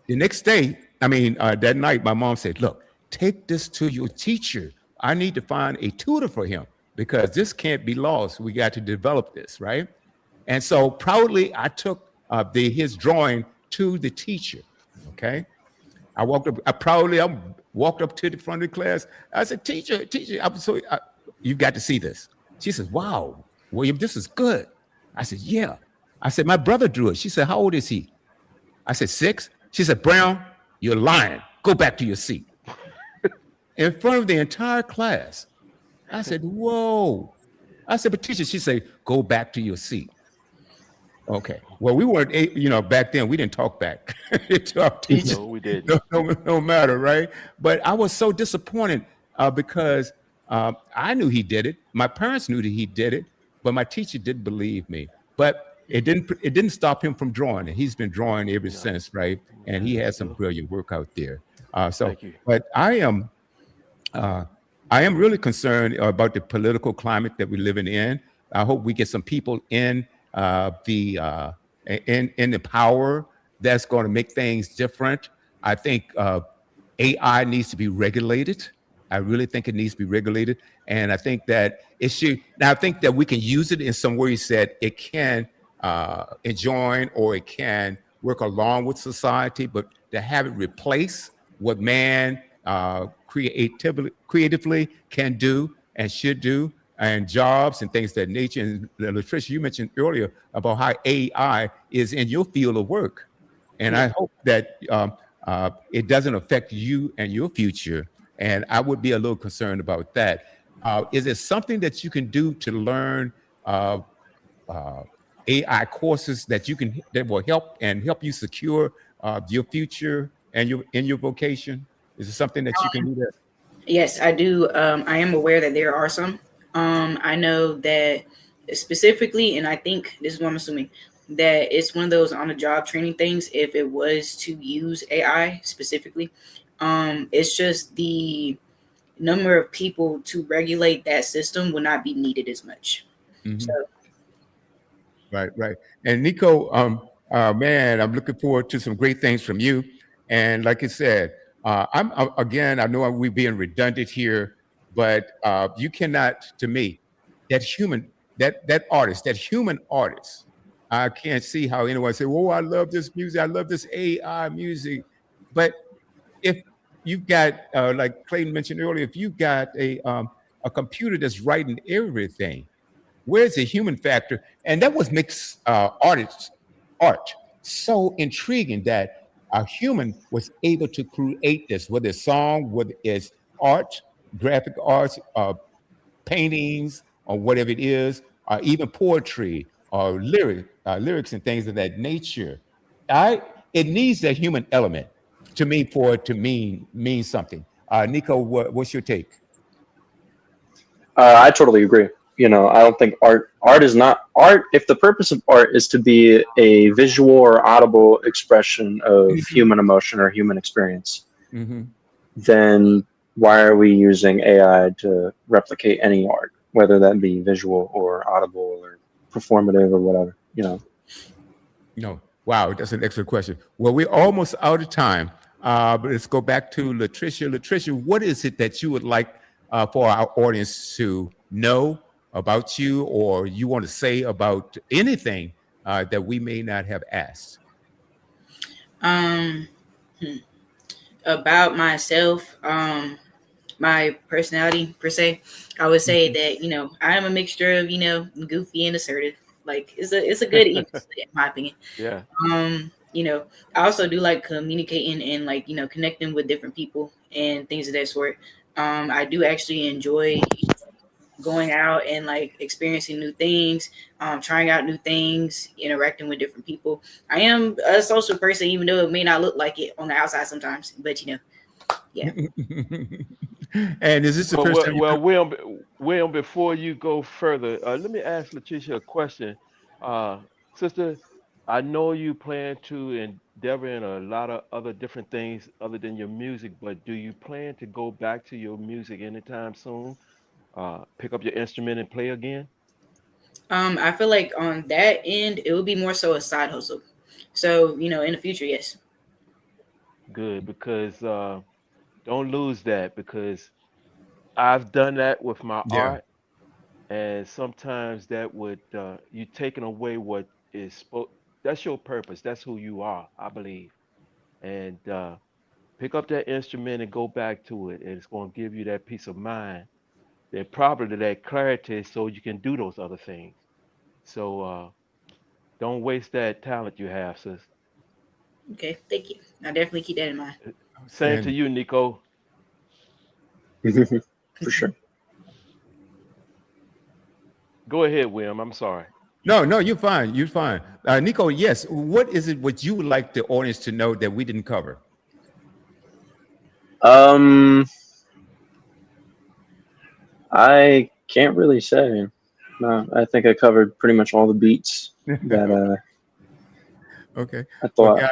A: The next day, that night, my mom said, "Look, take this to your teacher. I need to find a tutor for him because this can't be lost. We got to develop this, right?" And so proudly, I took his drawing to the teacher. Okay, I walked up. I walked up to the front of the class. I said, "Teacher, you got to see this." She says, "Wow, William, this is good." I said, "Yeah." I said, "My brother drew it." She said, "How old is he?" I said, 6. She said, "Brown, you're lying. Go back to your seat." In front of the entire class. I said, "Whoa." I said, "But teacher," she said, "Go back to your seat." Okay. Well, we weren't, back then we didn't talk back to our teachers.
B: No, we didn't.
A: No matter, right? But I was so disappointed because I knew he did it. My parents knew that he did it, but my teacher didn't believe me. But it didn't stop him from drawing, and he's been drawing ever
B: No.
A: since, right? And he has some brilliant work out there.
B: Thank you.
A: But uh, I am really concerned about the political climate that we're living in. I hope we get some people in the power that's going to make things different. I think AI needs to be regulated. I really think it needs to be regulated, and I think that it should. Now, I think that we can use it in some ways that it can join or it can work along with society, but to have it replace what man creatively can do and should do, and jobs and things of that nature. And Latricia, you mentioned earlier about how AI is in your field of work. And I hope that it doesn't affect you and your future. And I would be a little concerned about that. Is it something that you can do to learn AI courses that will help you secure your future and your vocation? Is it something that you can do that?
C: Yes, I do. I am aware that there are some. I know that specifically, and I think this is what I'm assuming, that it's one of those on the job training things. If it was to use AI specifically, it's just the number of people to regulate that system will not be needed as much.
A: Mhm.
C: So
A: Right. And Nico, man, I'm looking forward to some great things from you. And like I said, again, I know we're being redundant here, but you cannot, to me, that human artist, I can't see how anyone say, "Oh, I love this music, I love this AI music," but if you've got, like Clayton mentioned earlier, if you've got a computer that's writing everything, where's the human factor? And that was makes art so intriguing that a human was able to create this, whether it's song, whether it's art, graphic arts, paintings, or whatever it is, or even poetry or lyrics and things of that nature. It needs that human element to me for it to mean something. Nico, what's your take?
D: I totally agree. I don't think art is not art. If the purpose of art is to be a visual or audible expression of human emotion or human experience,
A: Mm-hmm.
D: then why are we using AI to replicate any art, whether that be visual or audible or performative or whatever?
A: No. Wow, that's an excellent question. Well, we're almost out of time. But let's go back to Latricia. Latricia, what is it that you would like for our audience to know about you, or you want to say about anything that we may not have asked?
C: Um, about myself, my personality per se, I would say that I am a mixture of goofy and assertive. Like it's a good even split, in my opinion.
B: Yeah.
C: I also do like communicating and like connecting with different people and things of that sort. I do actually enjoy going out and like experiencing new things, trying out new things, interacting with different people. I am a social person, even though it may not look like it on the outside sometimes. But yeah.
A: And is this the first time?
B: William, before you go further, let me ask Letitia a question. Sister, I know you plan to endeavor in a lot of other different things other than your music, but do you plan to go back to your music anytime soon? Pick up your instrument and play again?
C: I feel like on that end, it would be more so a side hustle. So, in the future, yes.
B: Good, because don't lose that, because I've done that with my
A: Yeah.
B: art, and sometimes that would you taking away what is supposed. That's your purpose. That's who you are, I believe. And pick up that instrument and go back to it, and it's going to give you that peace of mind, that probably that clarity, so you can do those other things. So don't waste that talent you have, sis.
C: Okay, thank you. I definitely keep that in mind.
B: Same to
A: And
B: you, Nico.
D: For sure.
B: Go ahead, William. I'm sorry.
A: no, you're fine. You're fine. Nico, yes. What is it what you would like the audience to know that we didn't cover?
D: I can't really say. No, I think I covered pretty much all the beats that
A: Okay.
D: I
A: Well,
D: thought.
A: guys,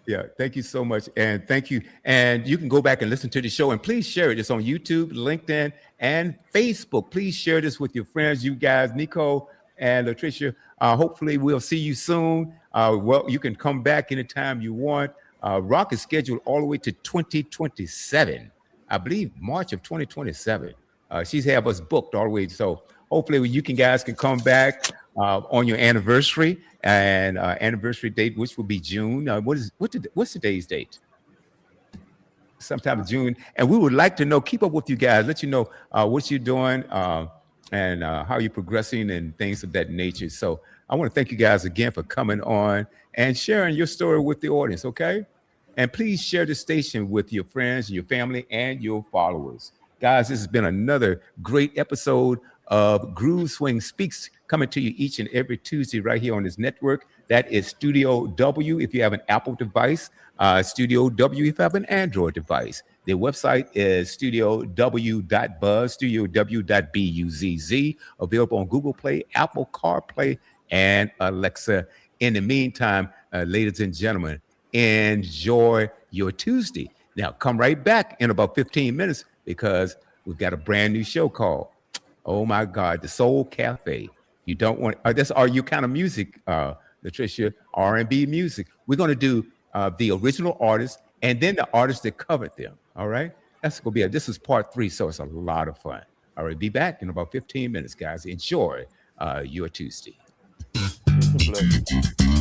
A: yeah, thank you so much. And thank you. And you can go back and listen to the show, and please share it. It's on YouTube, LinkedIn, and Facebook. Please share this with your friends, you guys, Nico and Latricia. Hopefully we'll see you soon. Well, you can come back anytime you want. Rock is scheduled all the way to 2027. I believe March of 2027. She's have us booked all the way. So hopefully you guys can come back on your anniversary and anniversary date, which will be June. What's today's date? Sometime in June. And we would like to know, keep up with you guys, let you know what you're doing and how you're progressing and things of that nature. So I want to thank you guys again for coming on and sharing your story with the audience, okay? And please share the station with your friends, your family, and your followers. Guys, this has been another great episode of Groove Swing Speaks, coming to you each and every Tuesday right here on this network. That is Studio W if you have an Apple device, Studio W if you have an Android device. Their website is studiow.buzz, studiow.buzz, available on Google Play, Apple CarPlay, and Alexa. In the meantime, ladies and gentlemen, enjoy your Tuesday. Now, come right back in about 15 minutes because we've got a brand new show called, oh my God, the Soul Cafe. You don't want, that's Are You Kind of Music, Latricia, R&B music. We're going to do the original artists and then the artists that covered them. All right. That's going to be this is part 3. So it's a lot of fun. All right. Be back in about 15 minutes, guys. Enjoy your Tuesday.
B: Peace and blessings.